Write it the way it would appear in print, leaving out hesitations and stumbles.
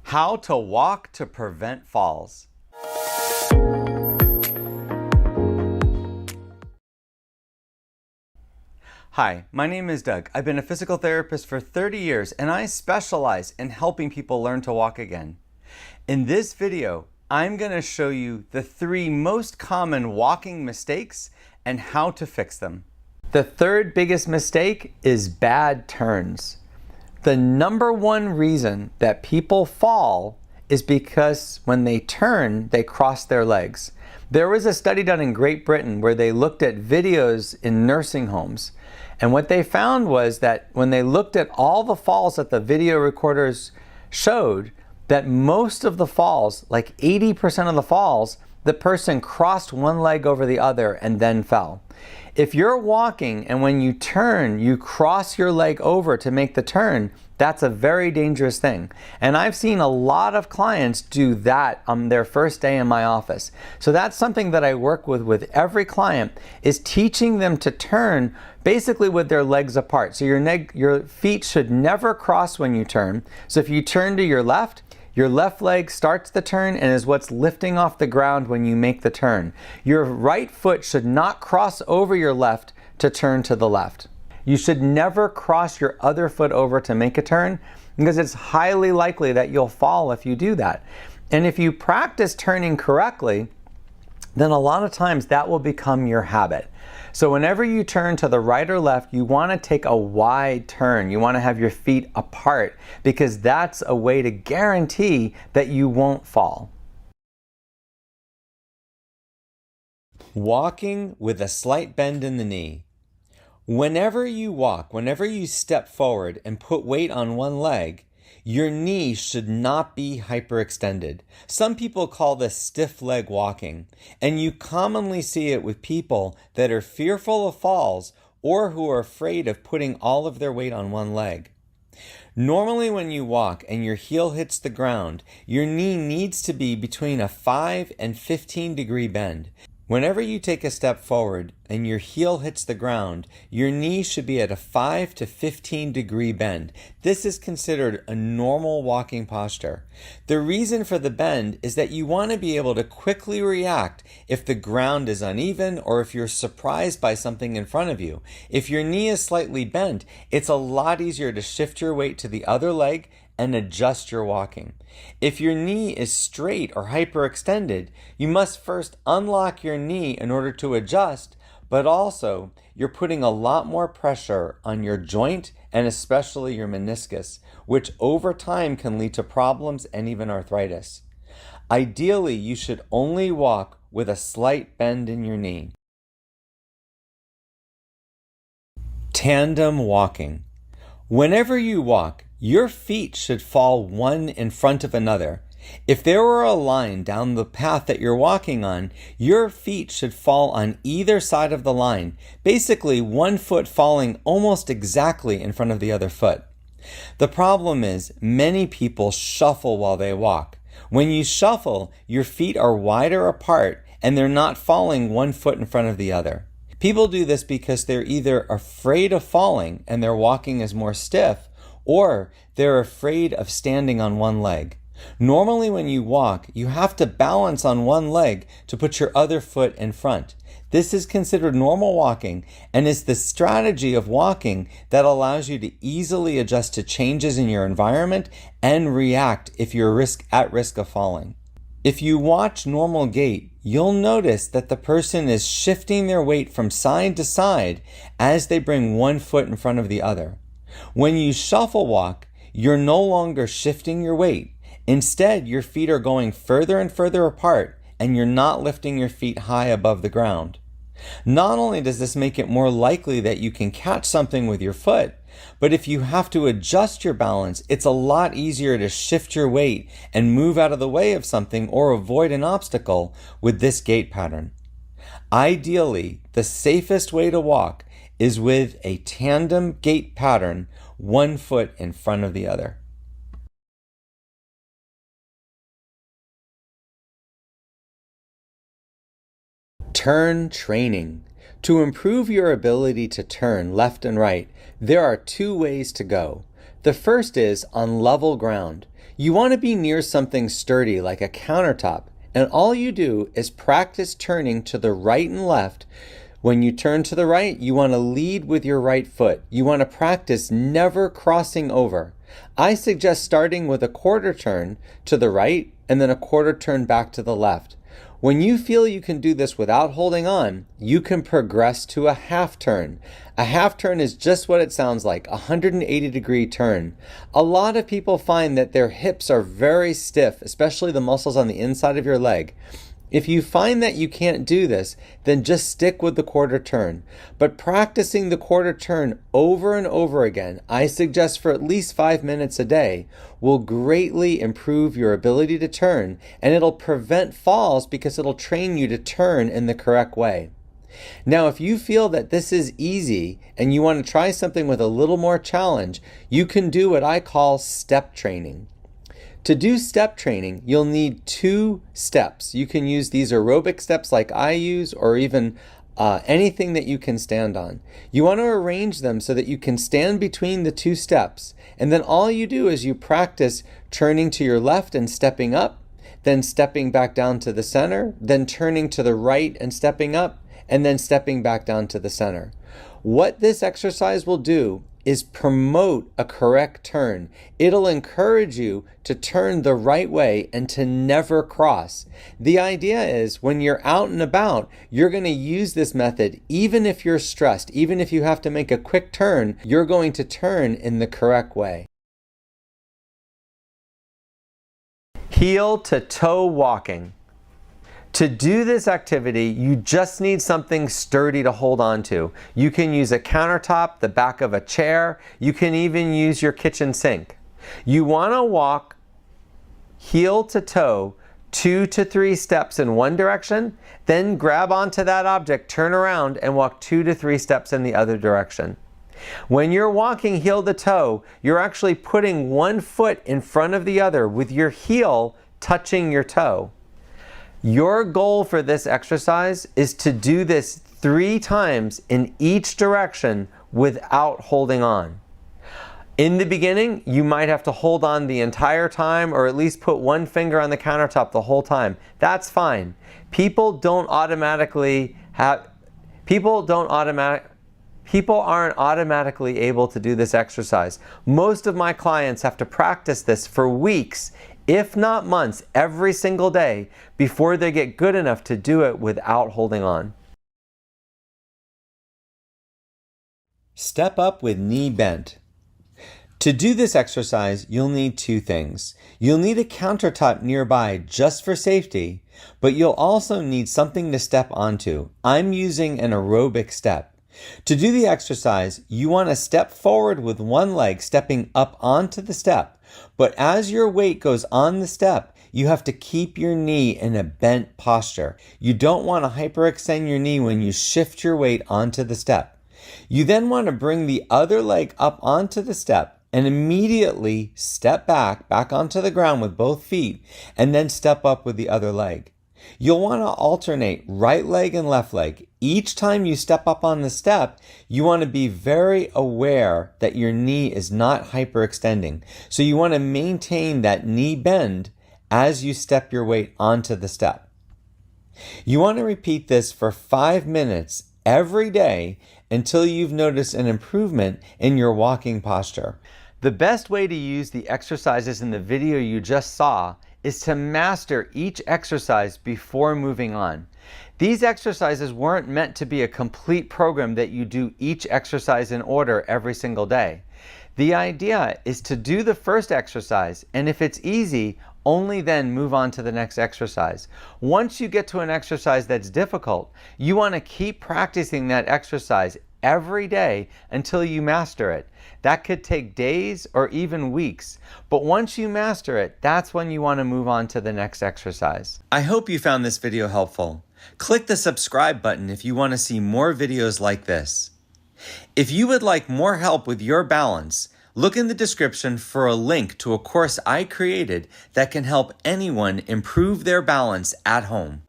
How to walk to prevent falls. Hi, my name is Doug. I've been a physical therapist for 30 years and I specialize in helping people learn to walk again. In this video, I'm going to show you the 3 most common walking mistakes and how to fix them. The third biggest mistake is bad turns. The number one reason that people fall is because when they turn, they cross their legs. There was a study done in Great Britain where they looked at videos in nursing homes. And what they found was that when they looked at all the falls that the video recorders showed, that most of the falls, like 80% of the falls, the person crossed one leg over the other and then fell. If you're walking and when you turn, you cross your leg over to make the turn, that's a very dangerous thing. And I've seen a lot of clients do that on their first day in my office. So that's something that I work with every client, is teaching them to turn basically with their legs apart. So your feet should never cross when you turn. So if you turn to your left leg starts the turn and is what's lifting off the ground when you make the turn. Your right foot should not cross over your left to turn to the left. You should never cross your other foot over to make a turn because it's highly likely that you'll fall if you do that. And if you practice turning correctly, then a lot of times that will become your habit. So whenever you turn to the right or left, you want to take a wide turn. You want to have your feet apart because that's a way to guarantee that you won't fall. Walking with a slight bend in the knee. Whenever you walk, whenever you step forward and put weight on one leg, your knee should not be hyperextended. Some people call this stiff leg walking, and you commonly see it with people that are fearful of falls or who are afraid of putting all of their weight on one leg. Normally when you walk and your heel hits the ground, your knee needs to be between a 5 and 15 degree bend. Whenever you take a step forward and your heel hits the ground, your knee should be at a 5 to 15 degree bend. This is considered a normal walking posture. The reason for the bend is that you want to be able to quickly react if the ground is uneven or if you're surprised by something in front of you. If your knee is slightly bent, it's a lot easier to shift your weight to the other leg and adjust your walking. If your knee is straight or hyperextended, you must first unlock your knee in order to adjust, but also you're putting a lot more pressure on your joint and especially your meniscus, which over time can lead to problems and even arthritis. Ideally, you should only walk with a slight bend in your knee. Tandem walking. Whenever you walk, your feet should fall one in front of another. If there were a line down the path that you're walking on, your feet should fall on either side of the line, basically one foot falling almost exactly in front of the other foot. The problem is many people shuffle while they walk. When you shuffle, your feet are wider apart and they're not falling one foot in front of the other. People do this because they're either afraid of falling and their walking is more stiff, or they're afraid of standing on one leg. Normally when you walk, you have to balance on one leg to put your other foot in front. This is considered normal walking and is the strategy of walking that allows you to easily adjust to changes in your environment and react if you're at risk of falling. If you watch normal gait, you'll notice that the person is shifting their weight from side to side as they bring one foot in front of the other. When you shuffle walk, you're no longer shifting your weight. Instead, your feet are going further and further apart and you're not lifting your feet high above the ground. Not only does this make it more likely that you can catch something with your foot, but if you have to adjust your balance, it's a lot easier to shift your weight and move out of the way of something or avoid an obstacle with this gait pattern. Ideally, the safest way to walk is with a tandem gait pattern, one foot in front of the other. Turn training. To improve your ability to turn left and right, there are 2 ways to go. The first is on level ground. You want to be near something sturdy like a countertop, and all you do is practice turning to the right and left. When you turn to the right, you want to lead with your right foot. You want to practice never crossing over. I suggest starting with a quarter turn to the right and then a quarter turn back to the left. When you feel you can do this without holding on, you can progress to a half turn. A half turn is just what it sounds like, a 180-degree turn. A lot of people find that their hips are very stiff, especially the muscles on the inside of your leg. If you find that you can't do this, then just stick with the quarter turn. But practicing the quarter turn over and over again, I suggest for at least 5 minutes a day, will greatly improve your ability to turn, and it'll prevent falls because it'll train you to turn in the correct way. Now, if you feel that this is easy and you want to try something with a little more challenge, you can do what I call step training. To do step training, you'll need 2 steps. You can use these aerobic steps like I use, or even anything that you can stand on. You want to arrange them so that you can stand between the 2 steps. And then all you do is you practice turning to your left and stepping up, then stepping back down to the center, then turning to the right and stepping up, and then stepping back down to the center. What this exercise will do is promote a correct turn. It'll encourage you to turn the right way and to never cross. The idea is when you're out and about, you're going to use this method even if you're stressed, even if you have to make a quick turn, you're going to turn in the correct way. Heel to toe walking. To do this activity, you just need something sturdy to hold on to. You can use a countertop, the back of a chair. You can even use your kitchen sink. You want to walk heel to toe 2 to 3 steps in one direction, then grab onto that object, turn around, and walk 2 to 3 steps in the other direction. When you're walking heel to toe, you're actually putting one foot in front of the other with your heel touching your toe. Your goal for this exercise is to do this 3 times in each direction without holding on. In the beginning, you might have to hold on the entire time, or at least put one finger on the countertop the whole time. That's fine. People aren't automatically able to do this exercise. Most of my clients have to practice this for weeks, if not months, every single day before they get good enough to do it without holding on. Step up with knee bent. To do this exercise, you'll need 2 things. You'll need a countertop nearby just for safety, but you'll also need something to step onto. I'm using an aerobic step. To do the exercise, you want to step forward with one leg stepping up onto the step. But as your weight goes on the step, you have to keep your knee in a bent posture. You don't want to hyperextend your knee when you shift your weight onto the step. You then want to bring the other leg up onto the step and immediately step back onto the ground with both feet, and then step up with the other leg. You'll want to alternate right leg and left leg. Each time you step up on the step, you want to be very aware that your knee is not hyperextending. So you want to maintain that knee bend as you step your weight onto the step. You want to repeat this for 5 minutes every day until you've noticed an improvement in your walking posture. The best way to use the exercises in the video you just saw is to master each exercise before moving on. These exercises weren't meant to be a complete program that you do each exercise in order every single day. The idea is to do the first exercise, and if it's easy, only then move on to the next exercise. Once you get to an exercise that's difficult, you want to keep practicing that exercise every day until you master it. That could take days or even weeks, but once you master it, that's when you want to move on to the next exercise. I hope you found this video helpful. Click the subscribe button if you want to see more videos like this. If you would like more help with your balance, look in the description for a link to a course I created that can help anyone improve their balance at home.